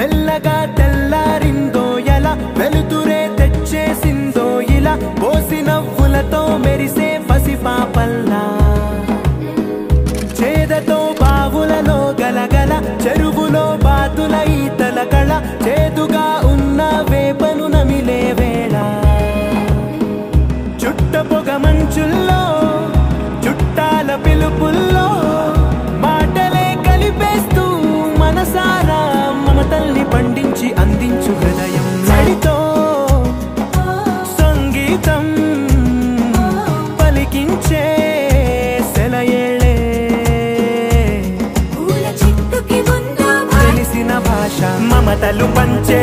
మెల్లగా తెల్లారిందో ఎలా వెలుతురే తెచ్చేసిందో ఇలా పోసి నవ్వులతో మెరిసే పసిపాపల్లా చేదతో బావులలో గలగల చెరువులో బాతుల ఈతల కళ చేదుగా ఉన్న వేపను నమిలే వేళ చుట్ట పొగ మంచుల్లో చుట్టాల పిలుపుల్లో మాటలే కలిపేస్తూ మనసారా మమతల్ని పండించి అందించు హృదయం నడితో సంగీతం పలికించే సెలయేళే తెలిసిన భాష మమతలు పంచే